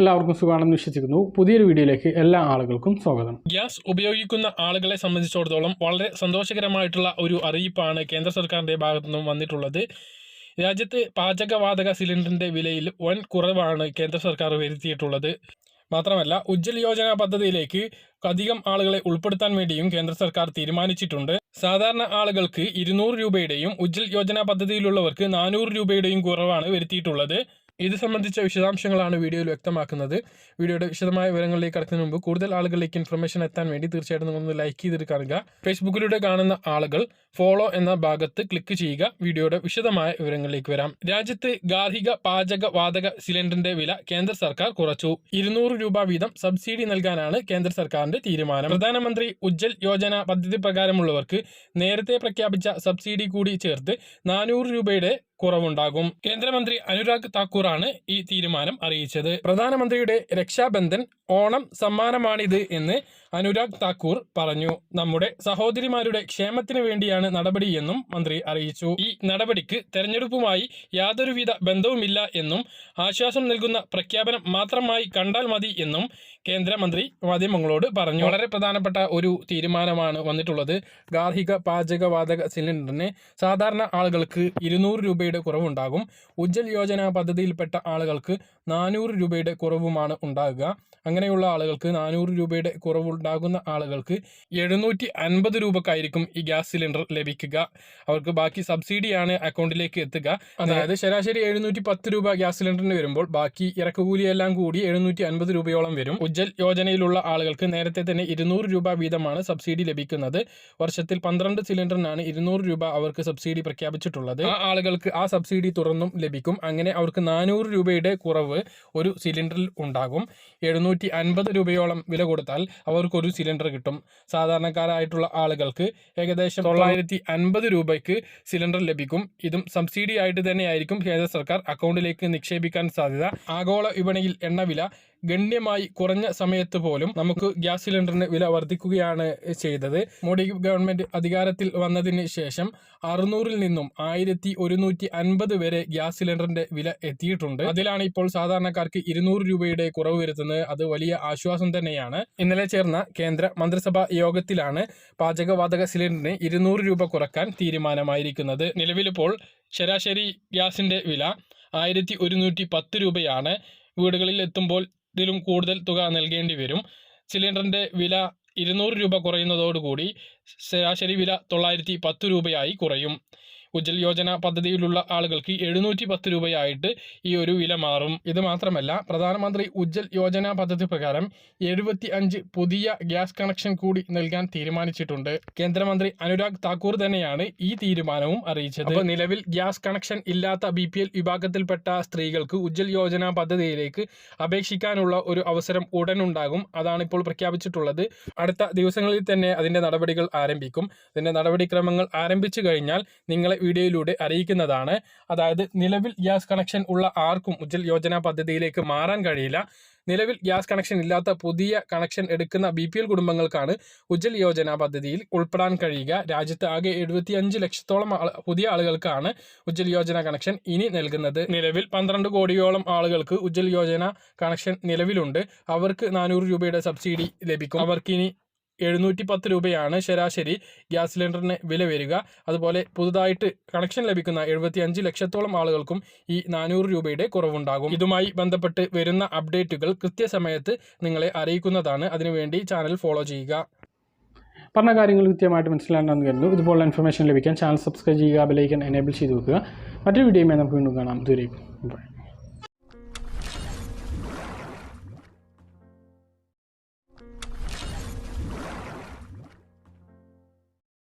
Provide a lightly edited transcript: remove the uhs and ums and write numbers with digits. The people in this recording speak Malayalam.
എല്ലാവർക്കും സുഖമാണെന്ന് വിശ്വസിക്കുന്നു. പുതിയൊരു വീഡിയോയിലേക്ക് എല്ലാ ആളുകൾക്കും സ്വാഗതം. ഗ്യാസ് ഉപയോഗിക്കുന്ന ആളുകളെ സംബന്ധിച്ചിടത്തോളം വളരെ സന്തോഷകരമായിട്ടുള്ള ഒരു അറിയിപ്പാണ് കേന്ദ്ര സർക്കാരിൻ്റെ ഭാഗത്തു നിന്നും വന്നിട്ടുള്ളത്. രാജ്യത്ത് പാചകവാതക സിലിണ്ടറിൻ്റെ വിലയിൽ വൻ കുറവാണ് കേന്ദ്ര സർക്കാർ വരുത്തിയിട്ടുള്ളത്. മാത്രമല്ല, ഉജ്ജ്വൽ യോജന പദ്ധതിയിലേക്ക് അധികം ആളുകളെ ഉൾപ്പെടുത്താൻ വേണ്ടിയും കേന്ദ്ര സർക്കാർ തീരുമാനിച്ചിട്ടുണ്ട്. സാധാരണ ആളുകൾക്ക് 200 രൂപയുടെയും ഉജ്ജ്വൽ യോജന പദ്ധതിയിലുള്ളവർക്ക് 400 രൂപയുടെയും കുറവാണ് വരുത്തിയിട്ടുള്ളത്. ഇത് സംബന്ധിച്ച വിശദാംശങ്ങളാണ് വീഡിയോയിൽ വ്യക്തമാക്കുന്നത്. വീഡിയോയുടെ വിശദമായ വിവരങ്ങളിലേക്ക് കടക്കുന്നതിന് മുമ്പ് കൂടുതൽ ആളുകളിലേക്ക് ഇൻഫർമേഷൻ എത്താൻ വേണ്ടി തീർച്ചയായിട്ടും നിങ്ങളൊന്ന് ലൈക്ക് ചെയ്തിട്ട് കാണുക. ഫേസ്ബുക്കിലൂടെ കാണുന്ന ആളുകൾ ഫോളോ എന്ന ഭാഗത്ത് ക്ലിക്ക് ചെയ്യുക. വീഡിയോയുടെ വിശദമായ വിവരങ്ങളിലേക്ക് വരാം. രാജ്യത്ത് ഗാർഹിക പാചക വാതക സിലിണ്ടറിന്റെ വില കേന്ദ്ര സർക്കാർ കുറച്ചു. 200 രൂപ വീതം സബ്സിഡി നൽകാനാണ് കേന്ദ്ര സർക്കാരിന്റെ തീരുമാനം. പ്രധാനമന്ത്രി ഉജ്ജ്വൽ യോജന പദ്ധതി പ്രകാരമുള്ളവർക്ക് നേരത്തെ പ്രഖ്യാപിച്ച സബ്സിഡി കൂടി ചേർത്ത് 400 രൂപയുടെ കുറവുണ്ടാകും. കേന്ദ്രമന്ത്രി അനുരാഗ് താക്കൂറാണ് ഈ തീരുമാനം അറിയിച്ചത്. പ്രധാനമന്ത്രിയുടെ രക്ഷാബന്ധൻ ഓണം സമ്മാനമാണിത് എന്ന് അനുരാഗ് താക്കൂർ പറഞ്ഞു. നമ്മുടെ സഹോദരിമാരുടെ ക്ഷേമത്തിന് വേണ്ടിയാണ് നടപടിയെന്നും മന്ത്രി അറിയിച്ചു. ഈ നടപടിക്ക് തെരഞ്ഞെടുപ്പുമായി യാതൊരുവിധ ബന്ധവുമില്ല എന്നും ആശ്വാസം നൽകുന്ന പ്രഖ്യാപനം മാത്രമായി കണ്ടാൽ മതി എന്നും കേന്ദ്രമന്ത്രി മാധ്യമങ്ങളോട് പറഞ്ഞു. വളരെ പ്രധാനപ്പെട്ട ഒരു തീരുമാനമാണ് വന്നിട്ടുള്ളത്. ഗാർഹിക പാചകവാതക സിലിണ്ടറിന് സാധാരണ ആളുകൾക്ക് 200 രൂപയുടെ കുറവുണ്ടാകും. ഉജ്ജ്വൽ യോജന പദ്ധതിയിൽപ്പെട്ട ആളുകൾക്ക് 400 രൂപയുടെ കുറവുമാണ് ഉണ്ടാകുക. അങ്ങനെയുള്ള ആളുകൾക്ക് 400 രൂപയുടെ കുറവുണ്ടാകുന്ന ആളുകൾക്ക് 750 രൂപക്കായിരിക്കും ഈ ഗ്യാസ് സിലിണ്ടർ ലഭിക്കുക. അവർക്ക് ബാക്കി സബ്സിഡിയാണ് അക്കൗണ്ടിലേക്ക് എത്തുക. അതായത് ശരാശരി 710 രൂപ ഗ്യാസ് സിലിണ്ടറിന് വരുമ്പോൾ ബാക്കി ഇറക്കുകൂലിയെല്ലാം കൂടി 750 രൂപയോളം വരും. ഉജ്ജ്വൽ യോജനയിലുള്ള ആളുകൾക്ക് നേരത്തെ തന്നെ 200 രൂപ വീതമാണ് സബ്സിഡി ലഭിക്കുന്നത്. വർഷത്തിൽ 12 സിലിണ്ടറിനാണ് 200 രൂപ അവർക്ക് സബ്സിഡി പ്രഖ്യാപിച്ചിട്ടുള്ളത്. ആ ആളുകൾക്ക് ആ സബ്സിഡി തുറന്നും ലഭിക്കും. അങ്ങനെ അവർക്ക് 400 രൂപയുടെ കുറവ് ഒരു സിലിണ്ടറിൽ ഉണ്ടാകും. 750 രൂപയോളം വില കൊടുത്താൽ അവർക്കൊരു സിലിണ്ടർ കിട്ടും. സാധാരണക്കാരായിട്ടുള്ള ആളുകൾക്ക് ഏകദേശം 950 രൂപയ്ക്ക് സിലിണ്ടർ ലഭിക്കും. ഇതും സബ്സിഡി ആയിട്ട് തന്നെയായിരിക്കും കേന്ദ്ര സർക്കാർ അക്കൗണ്ടിലേക്ക് നിക്ഷേപിക്കാൻ സാധ്യത. ആഗോള വിപണിയിൽ എണ്ണവില ഗണ്യമായി കുറഞ്ഞ സമയത്ത് പോലും നമുക്ക് ഗ്യാസ് സിലിണ്ടറിന് വില വർദ്ധിക്കുകയാണ് ചെയ്തത്. മോഡി ഗവൺമെന്റ് അധികാരത്തിൽ വന്നതിന് ശേഷം 600-ൽ നിന്നും 1150 വരെ ഗ്യാസ് സിലിണ്ടറിന്റെ വില എത്തിയിട്ടുണ്ട്. അതിലാണ് ഇപ്പോൾ സാധാരണക്കാർക്ക് 200 രൂപയുടെ കുറവ് വരുത്തുന്നത്. അത് വലിയ ആശ്വാസം തന്നെയാണ്. ഇന്നലെ ചേർന്ന കേന്ദ്ര മന്ത്രിസഭാ യോഗത്തിലാണ് പാചകവാതക സിലിണ്ടറിന് 200 രൂപ കുറക്കാൻ തീരുമാനമായിരിക്കുന്നത്. നിലവിലിപ്പോൾ ശരാശരി ഗ്യാസിന്റെ വില 1110 രൂപയാണ്. വീടുകളിൽ എത്തുമ്പോൾ ഇതിലും കൂടുതൽ തുക നൽകേണ്ടി വരും. സിലിണ്ടറിൻ്റെ വില 200 രൂപ കുറയുന്നതോടുകൂടി ശരാശരി വില 910 രൂപയായി കുറയും. ഉജ്ജ്വൽ യോജന പദ്ധതിയിലുള്ള ആളുകൾക്ക് 710 രൂപയായിട്ട് ഈ ഒരു വില മാറും. ഇത് മാത്രമല്ല, പ്രധാനമന്ത്രി ഉജ്ജ്വൽ യോജന പദ്ധതി പ്രകാരം 75 പുതിയ ഗ്യാസ് കണക്ഷൻ കൂടി നൽകാൻ തീരുമാനിച്ചിട്ടുണ്ട്. കേന്ദ്രമന്ത്രി അനുരാഗ് താക്കൂർ തന്നെയാണ് ഈ തീരുമാനവും അറിയിച്ചത്. അപ്പോൾ നിലവിൽ ഗ്യാസ് കണക്ഷൻ ഇല്ലാത്ത BPL വിഭാഗത്തിൽപ്പെട്ട സ്ത്രീകൾക്ക് ഉജ്ജ്വൽ യോജന പദ്ധതിയിലേക്ക് അപേക്ഷിക്കാനുള്ള ഒരു അവസരം ഉടനുണ്ടാകും. അതാണ് ഇപ്പോൾ പ്രഖ്യാപിച്ചിട്ടുള്ളത്. അടുത്ത ദിവസങ്ങളിൽ തന്നെ അതിൻ്റെ നടപടികൾ ആരംഭിക്കും. ഇതിൻ്റെ നടപടിക്രമങ്ങൾ ആരംഭിച്ചു കഴിഞ്ഞാൽ നിങ്ങളെ വീഡിയോയിലൂടെ അറിയിക്കുന്നതാണ്. അതായത് നിലവിൽ ഗ്യാസ് കണക്ഷൻ ഉള്ള ആർക്കും ഉജ്ജ്വൽ യോജന പദ്ധതിയിലേക്ക് മാറാൻ കഴിയില്ല. നിലവിൽ ഗ്യാസ് കണക്ഷൻ ഇല്ലാത്ത പുതിയ കണക്ഷൻ എടുക്കുന്ന BPL കുടുംബങ്ങൾക്കാണ് ഉജ്ജ്വൽ യോജന പദ്ധതിയിൽ ഉൾപ്പെടാൻ കഴിയുക. രാജ്യത്ത് ആകെ 75 ലക്ഷത്തോളം പുതിയ ആളുകൾക്കാണ് ഉജ്ജ്വൽ യോജന കണക്ഷൻ ഇനി നൽകുന്നത്. നിലവിൽ 12 കോടിയോളം ആളുകൾക്ക് ഉജ്ജ്വൽ യോജന കണക്ഷൻ നിലവിലുണ്ട്. അവർക്ക് 400 രൂപയുടെ സബ്സിഡി ലഭിക്കും. അവർക്കിനി 710 രൂപയാണ് ശരാശരി ഗ്യാസ് സിലിണ്ടറിന് വില വരിക. അതുപോലെ പുതുതായിട്ട് കണക്ഷൻ ലഭിക്കുന്ന 75 ലക്ഷത്തോളം ആളുകൾക്കും ഈ 400 രൂപയുടെ കുറവുണ്ടാകും. ഇതുമായി ബന്ധപ്പെട്ട് വരുന്ന അപ്ഡേറ്റുകൾ കൃത്യസമയത്ത് നിങ്ങളെ അറിയിക്കുന്നതാണ്. അതിനുവേണ്ടി ചാനൽ ഫോളോ ചെയ്യുക. പറഞ്ഞ കാര്യങ്ങൾ കൃത്യമായിട്ട് മനസ്സിലാണെന്ന് കരുതുന്നു. ഇതുപോലുള്ള ഇൻഫർമേഷൻ ലഭിക്കാൻ ചാനൽ സബ്സ്ക്രൈബ് ചെയ്യുക, ബെൽ ഐക്കൺ എനേബിൾ ചെയ്ത് വെക്കുക. മറ്റൊരു വീഡിയോയുമായി നമുക്ക് വീണ്ടും കാണാം. ദൂരേക്കും.